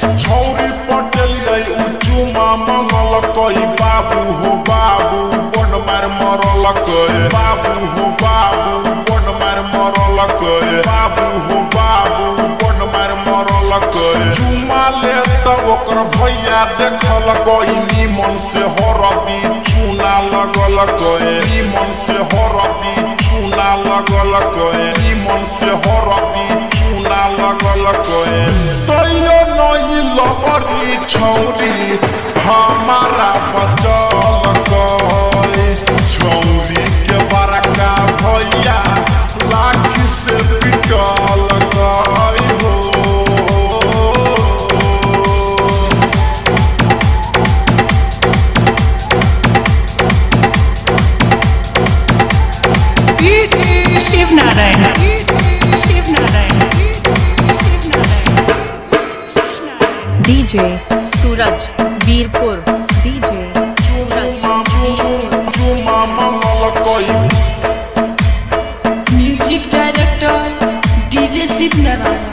छौरी पटेल गई उचुमा मंगल कई बाबू हो बाबू बन मार मरल कई बाबू हो बाबू बन मार मरल कई बाबू हो बाबू बन मार मरल कई चुमा ले त ओकर भैया देखल कई निमन से हरदी चूना लगल कई निमन से हरदी चूना लगल कई निमन से हरदी चूना लगल कई तैयो नहीं लबरी छौरी हमारा बचल कई छौरी के बड़का भैया लाठी से पिटल कई हो Shivnarayan DJ Suraj Veerpur DJ music director DJ Shivnarayan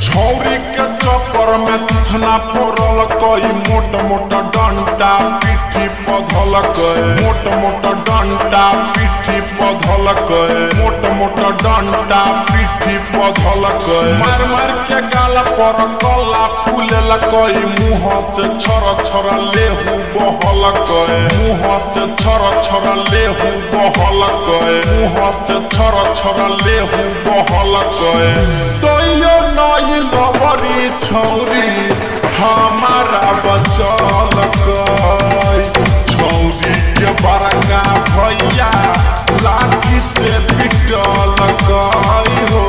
छौरी के चक्कर में थना फोड़ल कई मोट मोट डंडा पीठी पधल कई मोट मोट डंडा पीठी पधल कई मोट मोट डंडा पीठी पधल कई मार मार के गाल पर कला फूलल कई मुंह से छर छर लेहू बहल कई मुंह से छर छर लेहू बहल कई मुंह से छर छर लेहू बहल कई तैयो नहीं लबरी छौरी हमारा बचल कई छौरी के बड़का भैया लाठी से पिटल कई हो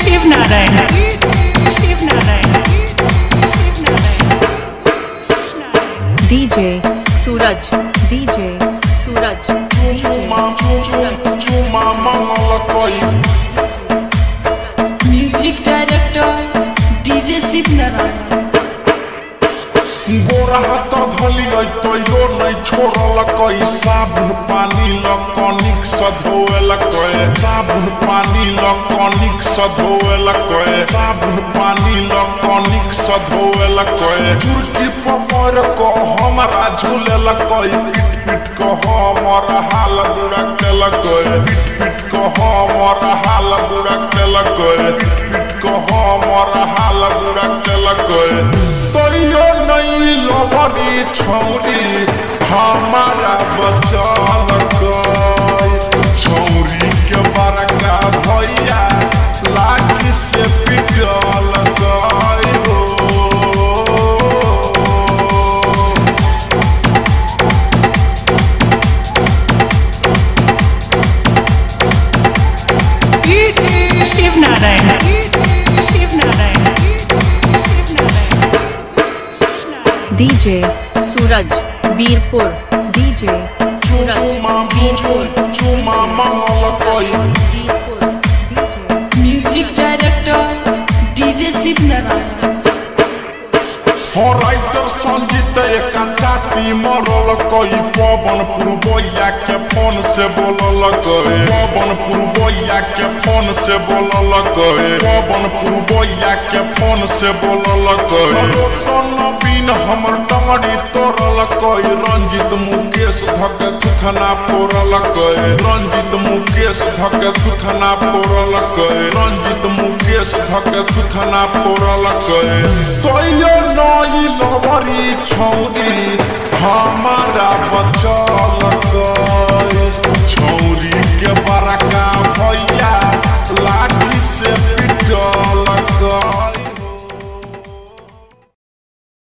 शिवनारायण डीजे सूरज चुमा मंगल कई म्यूजिक डायरेक्टर डीजे शिवनारायण गोरा हाथ धली तैयो नहीं छोड़ल कई साबुन पानी लकनिक से धोएल कई साबुन पानी लकनिक से धोएल कई साबुन पानी लकनिक से धोएल कई चुटकी पकड़ को हमारा झूलेल कई पीट पीट को हमर हाल बुरा केल कई पीट पीट को हमर हाल बुरा केल कई पीट पीट को हमर हाल बुरा केल कई तैयो नहीं लबरी छौरी हमारा बचल कई छौरी के बड़का भैया लाठी से पिटल कई हो शिवनारायण डीजे सूरज वीरपुर डीजे चुमा मंगल कई म्यूजिक डायरेक्टर डीजे शिवनारायण हो राइटर संजीत एक चाटी मरल कई पवन पुरबैया के फोन से बोलल कई पवन पुरबैया के फोन से बोलल कई पवन पुरबैया के फोन से बोलल कई रोशन बिन हमर टंगड़ी तोड़ल कई रंजित मुकेश धके थुथना फोड़ल कई रंजित मुकेश धके थुथना फोड़ल कई रंजित मुकेश धके थुथना फोड़ल कई तैयो नहीं लबरी छौरी हमारा बचल कई छौरी के बड़का भैया